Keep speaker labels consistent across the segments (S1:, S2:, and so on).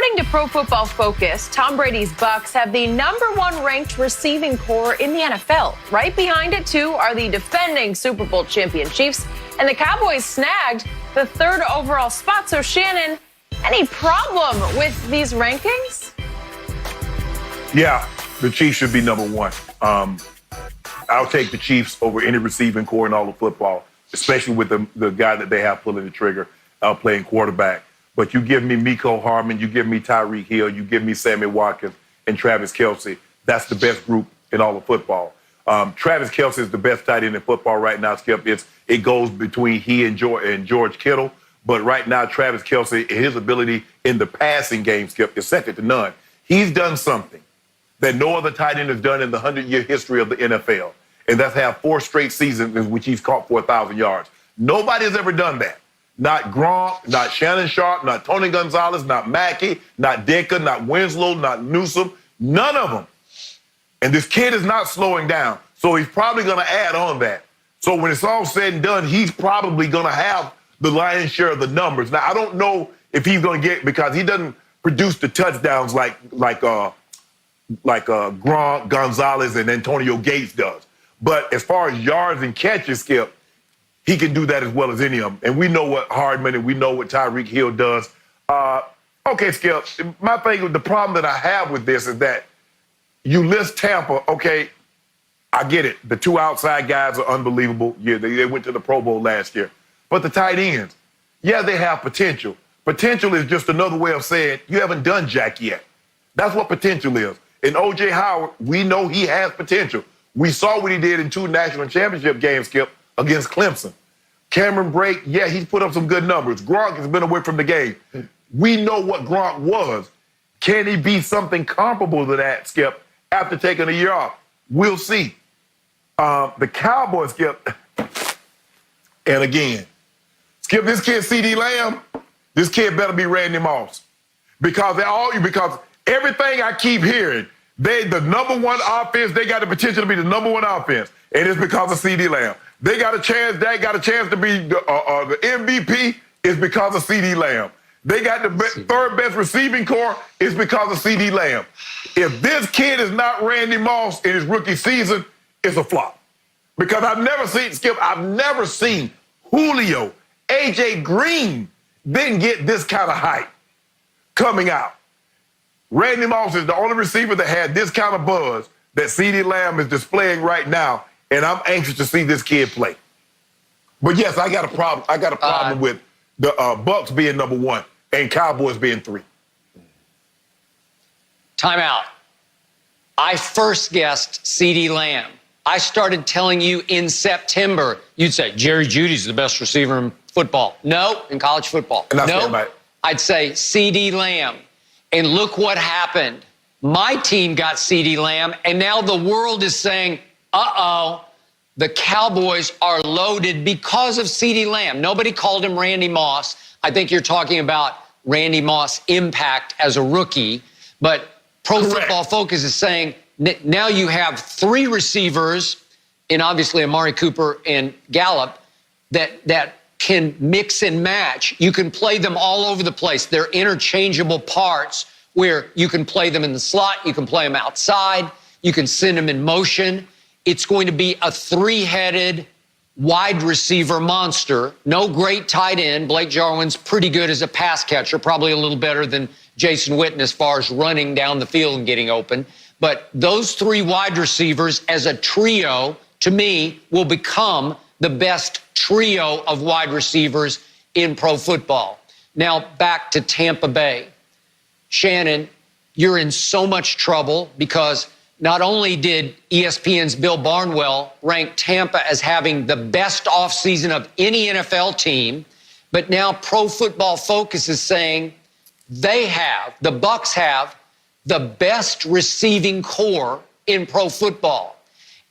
S1: According to Pro Football Focus, Tom Brady's Bucs have the #1 ranked receiving core in the NFL. Right behind it, too, are the defending Super Bowl champion Chiefs, and the Cowboys snagged the 3rd overall spot. So, Shannon, any problem with these rankings?
S2: Yeah, the Chiefs should be #1. I'll take the Chiefs over any receiving core in all of football, especially with the guy that they have pulling the trigger, playing quarterback. But you give me Mecole Hardman, you give me Tyreek Hill, you give me Sammy Watkins and Travis Kelce. That's the best group in all of football. Travis Kelce is the best tight end in football right now, Skip. It goes between he and George Kittle. But right now, Travis Kelce, his ability in the passing game, Skip, is second to none. He's done something that no other tight end has done in the 100-year history of the NFL. And that's have 4 straight seasons in which he's caught for 1,000 yards. Nobody has ever done that. Not Gronk, not Shannon Sharp, not Tony Gonzalez, not Mackey, not Dicker, not Winslow, not Newsom, none of them. And this kid is not slowing down, so he's probably going to add on that. So when it's all said and done, he's probably going to have the lion's share of the numbers. Now, I don't know if he's going to get, because he doesn't produce the touchdowns like Gronk, Gonzalez, and Antonio Gates does. But as far as yards and catches, Skip, he can do that as well as any of them. And we know what Hardman and we know what Tyreek Hill does. Okay, Skip, my thing, the problem that I have with this is that you list Tampa, okay, I get it. The 2 outside guys are unbelievable. Yeah, they went to the Pro Bowl last year. But the tight ends, yeah, they have potential. Potential is just another way of saying you haven't done jack yet. That's what potential is. And O.J. Howard, we know he has potential. We saw what he did in 2 national championship games, Skip, against Clemson. Cameron Brake, yeah, he's put up some good numbers. Gronk has been away from the game. We know what Gronk was. Can he be something comparable to that, Skip, after taking a year off? We'll see. The Cowboys, Skip, and again, Skip, this kid C.D. Lamb, this kid better be Randy Moss. Because everything I keep hearing, the #1 offense, they got the potential to be the #1 offense. And it's because of C.D. Lamb. They got a chance to be the MVP is because of C.D. Lamb. They got the 3rd best receiving core is because of C.D. Lamb. If this kid is not Randy Moss in his rookie season, it's a flop. Because I've never seen Julio, A.J. Green didn't get this kind of hype coming out. Randy Moss is the only receiver that had this kind of buzz that C.D. Lamb is displaying right now, and I'm anxious to see this kid play. But yes, I got a problem. I got a problem with the Bucs being #1 and Cowboys being 3.
S3: Timeout. I first guessed C.D. Lamb. I started telling you in September, you'd say Jerry Jeudy's the best receiver in football. No, in college football. No, I'd say C.D. Lamb. And look what happened. My team got C.D. Lamb, and now the world is saying, uh-oh, the Cowboys are loaded because of C.D. Lamb. Nobody called him Randy Moss. I think you're talking about Randy Moss' impact as a rookie. But Pro Football Focus is saying now you have 3 receivers, and obviously Amari Cooper and Gallup, that can mix and match. You can play them all over the place. They're interchangeable parts where you can play them in the slot, you can play them outside, you can send them in motion. It's going to be a 3-headed wide receiver monster. No great tight end. Blake Jarwin's pretty good as a pass catcher, probably a little better than Jason Witten as far as running down the field and getting open. But those 3 wide receivers as a trio, to me, will become the best trio of wide receivers in pro football. Now, back to Tampa Bay. Shannon, you're in so much trouble because not only did ESPN's Bill Barnwell rank Tampa as having the best offseason of any NFL team, but now Pro Football Focus is saying the Bucs have the best receiving core in pro football.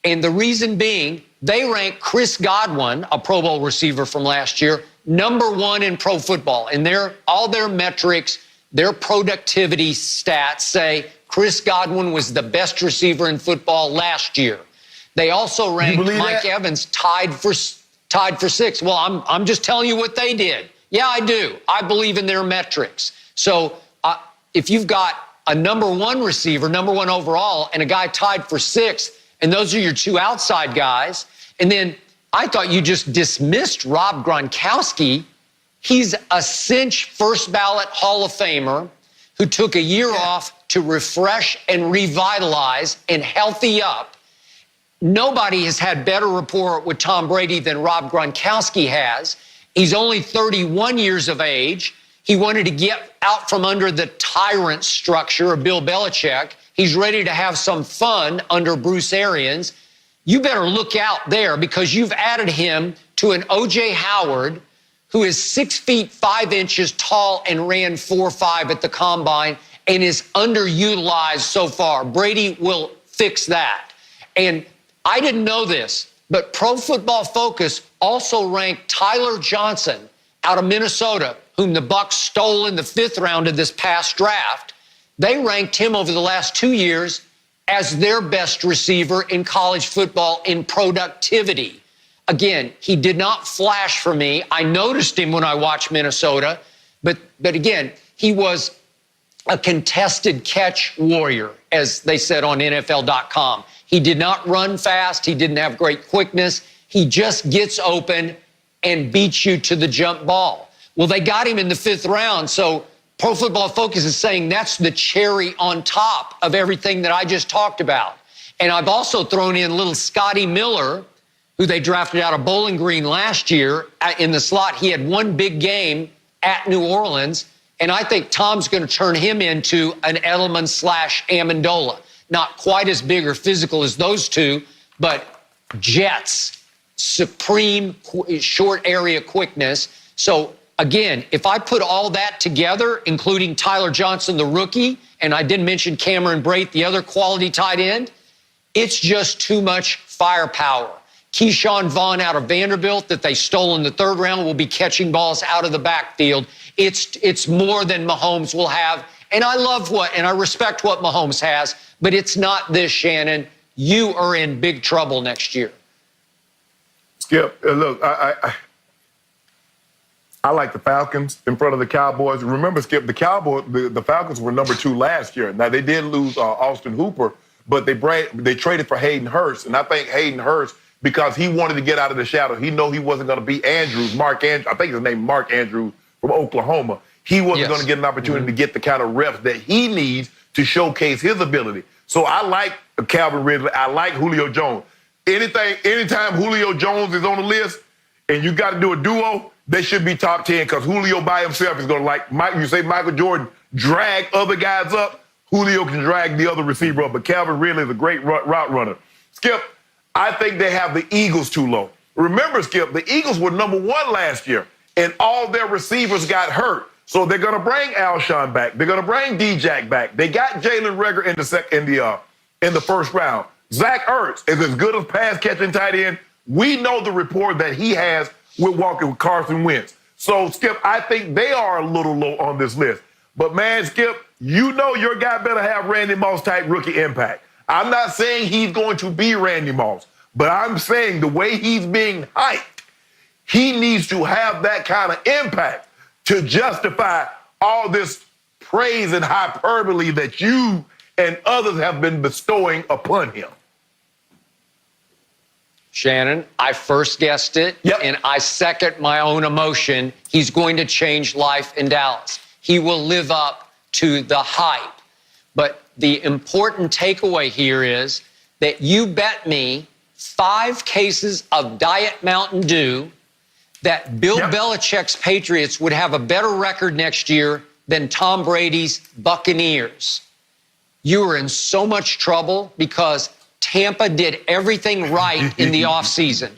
S3: And the reason being, they rank Chris Godwin, a Pro Bowl receiver from last year, #1 in pro football. And all their metrics, their productivity stats say Chris Godwin was the best receiver in football last year. They also ranked Mike Evans tied for 6. Well, I'm just telling you what they did. Yeah, I do. I believe in their metrics. So if you've got a number one receiver, number one overall, and a guy tied for sixth, and those are your two outside guys, and then I thought you just dismissed Rob Gronkowski. He's a cinch first ballot Hall of Famer who took a year off to refresh and revitalize and healthy up. Nobody has had better rapport with Tom Brady than Rob Gronkowski has. He's only 31 years of age. He wanted to get out from under the tyrant structure of Bill Belichick. He's ready to have some fun under Bruce Arians. You better look out there because you've added him to an O.J. Howard who is 6 feet 5 inches tall and ran 4.5 at the combine and is underutilized so far. Brady will fix that. And I didn't know this, but Pro Football Focus also ranked Tyler Johnson out of Minnesota, whom the Bucs stole in the 5th round of this past draft. They ranked him over the last 2 years as their best receiver in college football in productivity. Again, he did not flash for me. I noticed him when I watched Minnesota, but again, he was a contested catch warrior, as they said on NFL.com. He did not run fast. He didn't have great quickness. He just gets open and beats you to the jump ball. Well, they got him in the 5th round, so Pro Football Focus is saying that's the cherry on top of everything that I just talked about. And I've also thrown in little Scotty Miller, who they drafted out of Bowling Green last year in the slot. He had one big game at New Orleans, and I think Tom's going to turn him into an Edelman/Amendola. Not quite as big or physical as those two, but Jets, supreme short area quickness. So again, if I put all that together, including Tyler Johnson, the rookie, and I didn't mention Cameron Brate, the other quality tight end, it's just too much firepower. Keyshawn Vaughn out of Vanderbilt that they stole in the 3rd round will be catching balls out of the backfield. It's more than Mahomes will have. And I love and I respect what Mahomes has, but it's not this, Shannon. You are in big trouble next year.
S2: Skip, look, I like the Falcons in front of the Cowboys. Remember, Skip, the Falcons were number 2 last year. Now, they did lose Austin Hooper, but they traded for Hayden Hurst. And I think Hayden Hurst, because he wanted to get out of the shadow, he knew he wasn't going to be Mark Andrews. I think his name is Mark Andrews from Oklahoma. He wasn't going to get an opportunity to get the kind of reps that he needs to showcase his ability. So I like Calvin Ridley. I like Julio Jones. Anytime Julio Jones is on the list and you got to do a duo, they should be top 10 because Julio by himself is going to, you say Michael Jordan, drag other guys up. Julio can drag the other receiver up, but Calvin Ridley is a great route runner. Skip, I think they have the Eagles too low. Remember, Skip, the Eagles were number 1 last year, and all their receivers got hurt. So they're going to bring Alshon back. They're going to bring D-Jack back. They got Jalen Reagor in the 1st round. Zach Ertz is as good as pass-catching tight end. We know the rapport that he has with Carson Wentz. So, Skip, I think they are a little low on this list. But, man, Skip, you know your guy better have Randy Moss-type rookie impact. I'm not saying he's going to be Randy Moss, but I'm saying the way he's being hyped, he needs to have that kind of impact to justify all this praise and hyperbole that you and others have been bestowing upon him.
S3: Shannon, I first guessed it, and I second my own emotion. He's going to change life in Dallas. He will live up to the hype. But the important takeaway here is that you bet me 5 cases of Diet Mountain Dew that Bill Belichick's Patriots would have a better record next year than Tom Brady's Buccaneers. You are in so much trouble because Tampa did everything right in the offseason.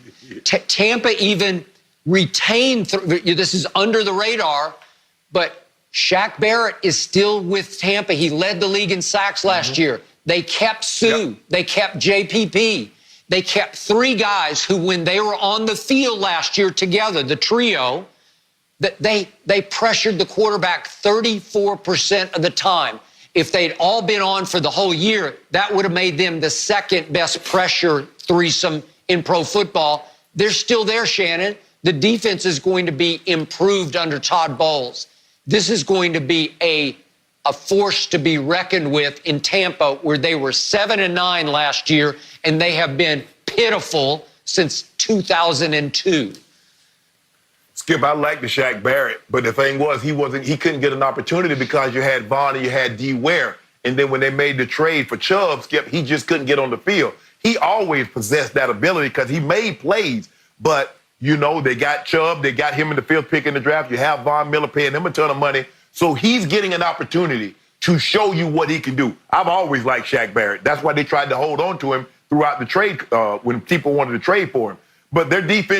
S3: Tampa even retained, this is under the radar, but Shaq Barrett is still with Tampa. He led the league in sacks last year. They kept Sue. They kept JPP. They kept 3 guys who, when they were on the field last year together, the trio, that they pressured the quarterback 34% of the time. If they'd all been on for the whole year, that would have made them the 2nd best pressure threesome in pro football. They're still there, Shannon. The defense is going to be improved under Todd Bowles. This is going to be a a force to be reckoned with in Tampa, where they were 7-9 last year, and they have been pitiful since 2002.
S2: Skip, I like the Shaq Barrett, but the thing was he couldn't get an opportunity because you had Vaughn and you had D. Ware. And then when they made the trade for Chubb, Skip, he just couldn't get on the field. He always possessed that ability because he made plays. But, you know, they got Chubb, they got him in the fifth pick in the draft. You have Von Miller paying him a ton of money. So he's getting an opportunity to show you what he can do. I've always liked Shaq Barrett. That's why they tried to hold on to him throughout the trade when people wanted to trade for him. But their defense